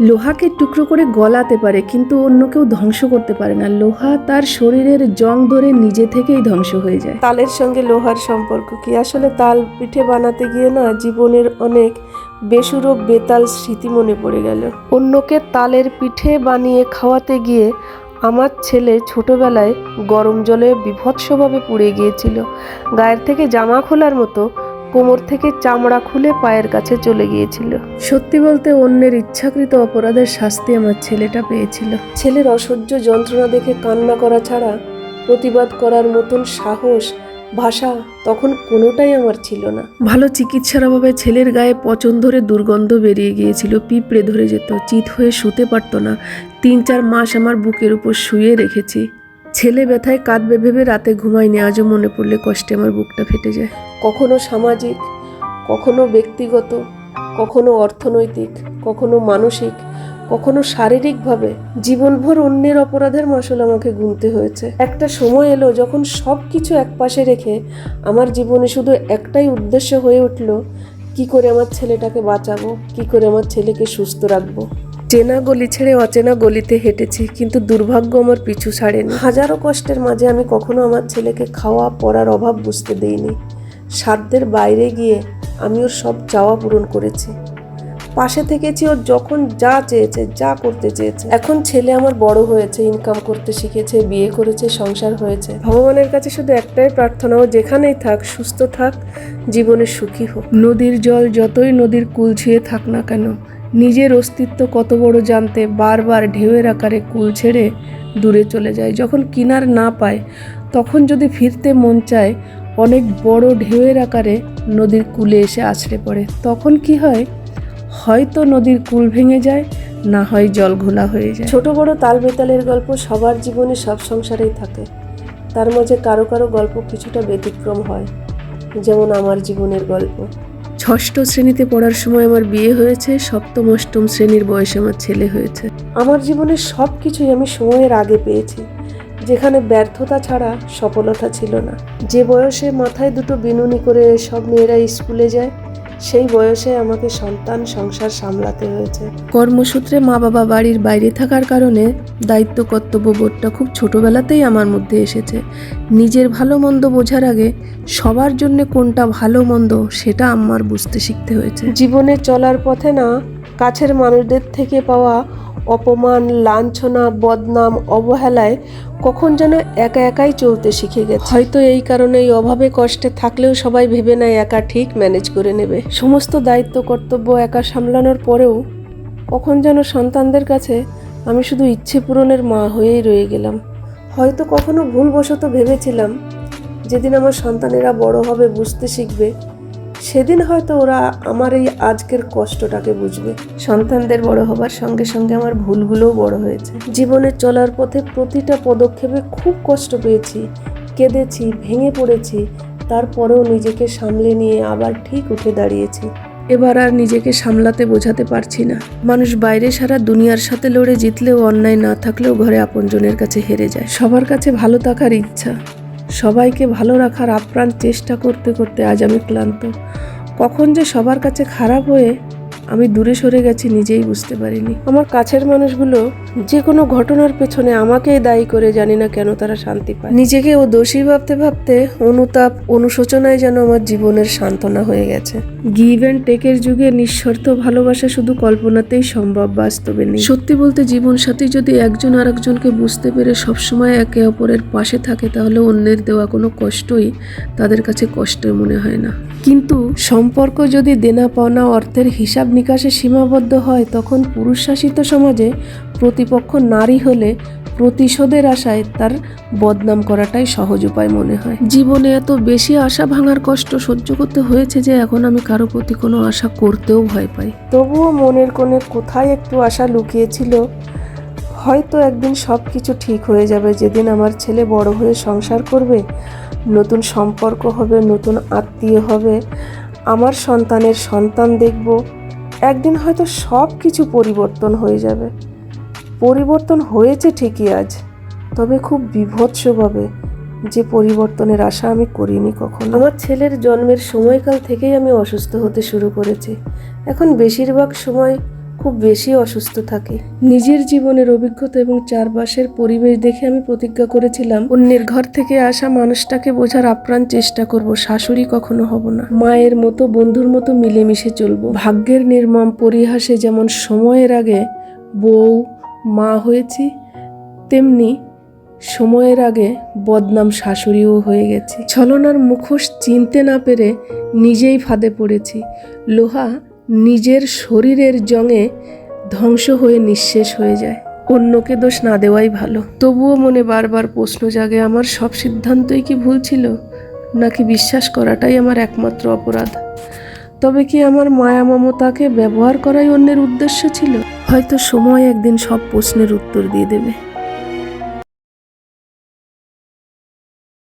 লোহাকে টুকরো করে গলাতে পারে, কিন্তু অন্য কেউ ধ্বংস করতে পারে না। লোহা তার শরীরের জং ধরে নিজে থেকেই ধ্বংস হয়ে যায়। তালের সঙ্গে লোহার সম্পর্ক কি? আসলে তাল পিঠে বানাতে গিয়ে না জীবনের অনেক বেসুরো বেতাল স্মৃতি মনে পড়ে গেল। অন্যকে তালের পিঠে বানিয়ে খাওয়াতে গিয়ে আমার ছেলে ছোটবেলায় গরম জলে বীভৎসভাবে পুড়ে গিয়েছিল। গায়ের থেকে জামা খোলার মতো কোমর থেকে চামড়া খুলে পায়ের কাছে চলে গিয়েছিল। সত্যি বলতে অন্যের ইচ্ছাকৃত অপরাধের শাস্তি আমার ছেলেটা পেয়েছিল। ছেলের অসহ্য যন্ত্রণা দেখে কান্না করা ছাড়া প্রতিবাদ করার মতন সাহস, ভাষা তখন কোনোটাই আমার ছিল না। ভালো চিকিৎসার অভাবে ছেলের গায়ে পচন ধরে দুর্গন্ধ বেরিয়ে গিয়েছিল, পিঁপড়ে ধরে যেত, চিত হয়ে শুতে পারতো না। 3-4 মাস আমার বুকের উপর শুয়ে রেখেছি। ছেলে ব্যথায় কাঁদবে ভেবে রাতে ঘুমাইনি। আজও মনে পড়লে কষ্টে আমার বুকটা ফেটে যায়। কখনো সামাজিক, কখনো ব্যক্তিগত, কখনো অর্থনৈতিক, কখনো মানসিক, কখনো শারীরিকভাবে জীবনভর অন্যের অপরাধের মাসুল আমাকে গুনতে হয়েছে। একটা সময় এলো যখন সব কিছু একপাশে রেখে আমার জীবনে শুধু একটাই উদ্দেশ্য হয়ে উঠল, কি করে আমার ছেলেটাকে বাঁচাবো, কি করে আমার ছেলেকে সুস্থ রাখবো। চেনা গলি ছেড়ে অচেনা গলিতে হেঁটেছি, কিন্তু দুর্ভাগ্য আমার পিছু ছাড়েনি। হাজারো কষ্টের মাঝে আমি কখনো আমার ছেলেকে খাওয়া পড়ার অভাব বুঝতে দেইনি। সাধ্যের বাইরে গিয়ে আমি ওর সব চাওয়া পূরণ করেছি। পাশে থেকেছি ওর যখন যা চেয়েছে, যা করতে চেয়েছে। এখন ছেলে আমার বড় হয়েছে, ইনকাম করতে শিখেছে, বিয়ে করেছে, সংসার হয়েছে। ভগবানের কাছে শুধু একটাই প্রার্থনা, ও যেখানেই থাক সুস্থ থাক, জীবনে সুখী হোক। নদীর জল যতই নদীর কুল ছুঁয়ে থাক না কেন, নিজের অস্তিত্ব কত বড় জানতে বারবার ঢেউয়ের আকারে কুল ছেড়ে দূরে চলে যায়। যখন কিনার না পায় তখন যদি ফিরতে মন চায়, অনেক বড় ঢেউয়ের আকারে নদীর কূলে এসে আছড়ে পড়ে। তখন কি হয়? হয়তো নদীর কূল ভেঙে যায়, না হয় জল ঘোলা হয়ে যায়। ছোট বড় তাল বেতালের গল্প সবার জীবনে, সব সংসারেই থাকে। তার মাঝে কারো কারো গল্প কিছুটা ব্যতিক্রম হয়, যেমন আমার জীবনের গল্প। 6ষ্ঠ শ্রেণীতে পড়ার সময় আমার বিয়ে হয়েছে, 7ম 8ম শ্রেণীর বয়সে আমার ছেলে হয়েছে। আমার জীবনের সব কিছুই আমি সময়ের আগে পেয়েছি, যেখানে ব্যর্থতা ছাড়া সফলতা ছিল না। যে বয়সে মাথায় দুটো বিনুনি করে সব মেয়েরা স্কুলে যায়, সেই বয়সে আমাকে সন্তান সংসার সামলাতে হয়েছে। কর্মসূত্রে মা বাবা বাড়ির বাইরে থাকার কারণে দায়িত্ব কর্তব্য বোধটা খুব ছোটবেলাতেই আমার মধ্যে এসেছে। নিজের ভালো মন্দ বোঝার আগে সবার জন্য কোনটা ভালো মন্দ সেটা আমার বুঝতে শিখতে হয়েছে। জীবনে চলার পথে না কাছের মানুষদের থেকে পাওয়া অপমান, লাঞ্ছনা, বদনাম, অবহেলায় কখন যেন একা একাই চলতে শিখে গেছে। হয়তো এই কারণে এই অভাবে কষ্টে থাকলেও সবাই ভেবে নেয় একা ঠিক ম্যানেজ করে নেবে। সমস্ত দায়িত্ব কর্তব্য একা সামলানোর পরেও কখন যেন সন্তানদের কাছে আমি শুধু ইচ্ছে পূরণের মা হয়েই রয়ে গেলাম। হয়তো কখনো ভুলবশত ভেবেছিলাম, যেদিন আমার সন্তানেরা বড় হবে, বুঝতে শিখবে, সেদিন হয়তো ওরা আমার এই আজকের কষ্টটাকে বুঝবে। সন্তানদের বড় হবার সঙ্গে সঙ্গে আমার ভুলগুলোও বড় হয়েছে। জীবনে চলার পথে প্রতিটা পদক্ষেপে খুব কষ্ট পেয়েছি, কেঁদেছি, ভেঙে পড়েছি, তারপরেও নিজেকে সামলে নিয়ে আবার ঠিক উঠে দাঁড়িয়েছি। এবার আর নিজেকে সামলাতে বোঝাতে পারছি না। মানুষ বাইরে সারা দুনিয়ার সাথে লড়ে জিতলেও, অন্যায় না থাকলেও ঘরে আপনজনের কাছে হেরে যায়। সবার কাছে ভালো থাকার ইচ্ছা, সবাইকে ভালো রাখার আপ্রাণ চেষ্টা করতে করতে আজ আমি ক্লান্ত। কখন যে সবার কাছে খারাপ হয়ে আমি দূরে সরে গেছি নিজেই বুঝতে পারিনি। আমার কাছের মানুষগুলো যে কোনো ঘটনার পেছনে আমাকেই দায়ী করে, জানি না কেন তারা শান্তি পায়। নিজেকে ও দোষী ভাবতে ভাবতে অনুতাপ, অনুশোচনায় যেন আমার জীবনের সান্ত্বনা হয়ে গেছে। গিভ অ্যান্ড টেকের যুগে নিঃস্বার্থ ভালোবাসা শুধু কল্পনাতেই সম্ভব, বাস্তবে নেই। সত্যি বলতে জীবন সাথী যদি একজন আরেকজনকে বুঝতে পেরে সবসময় একে অপরের পাশে থাকে, তাহলে অন্যের দেওয়া কোনো কষ্টই তাদের কাছে কষ্টই মনে হয় না। কিন্তু সম্পর্ক যদি দেনা পাওনা অর্থের হিসাব নিকাশে সীমাবদ্ধ হয়, তখন পুরুষ শাসিত সমাজে প্রতিপক্ষ নারী হলে প্রতিশোধের আশায় তার বদনাম করাটাই সহজ উপায় মনে হয়। জীবনে এত বেশি আশা ভাঙার কষ্ট সহ্য করতে হয়েছে যে এখন আমি কারো প্রতি কোনো আশা করতেও ভয় পাই। তবুও মনের কোণে কোথায় একটু আশা লুকিয়েছিল, হয়তো একদিন সব কিছু ঠিক হয়ে যাবে। যেদিন আমার ছেলে বড় হয়ে সংসার করবে, নতুন সম্পর্ক হবে, নতুন আত্মীয় হবে, আমার সন্তানের সন্তান দেখব, একদিন হয়তো সব কিছু পরিবর্তন হয়ে যাবে। পরিবর্তন হয়েছে ঠিকই আজ, তবে খুব বীভৎসভাবে, যে পরিবর্তনের আশা আমি করিনি কখনো। আমার ছেলের জন্মের সময়কাল থেকেই আমি অসুস্থ হতে শুরু করেছি। এখন বেশিরভাগ সময় খুব বেশি অসুস্থ থাকে। নিজের জীবনের অভিজ্ঞতা এবং চারপাশের পরিবেশ দেখে আমি প্রতিজ্ঞা করেছিলাম অন্যের ঘর থেকে আসা মানুষটাকে বোঝার আপ্রাণ চেষ্টা করব। শাশুড়ি কখনো হব না, মায়ের মতো বন্ধুর মতো মিলেমিশে চলবো। ভাগ্যের নির্মম পরিহাসে যেমন সময়ের আগে বউ মা হয়েছি, তেমনি সময়ের আগে বদনাম শাশুড়িও হয়ে গেছে। ছলনার মুখোশ চিনতে না পেরে নিজেই ফাঁদে পড়েছি। লোহা নিজের শরীরের জঙে ধ্বংস হয়ে নিঃশেষ হয়ে যায়। অন্যকে দোষ না দেওয়াই ভালো। তবুও মনে বারবার প্রশ্ন জাগে, আমার সব সিদ্ধান্তই কি ভুল ছিল, নাকি বিশ্বাস করাটাই আমার একমাত্র অপরাধ? তবে কি আমার মায়া মমতাকে ব্যবহার করাই অন্যের উদ্দেশ্য ছিল? হয়তো সময় একদিন সব প্রশ্নের উত্তর দিয়ে দেবে।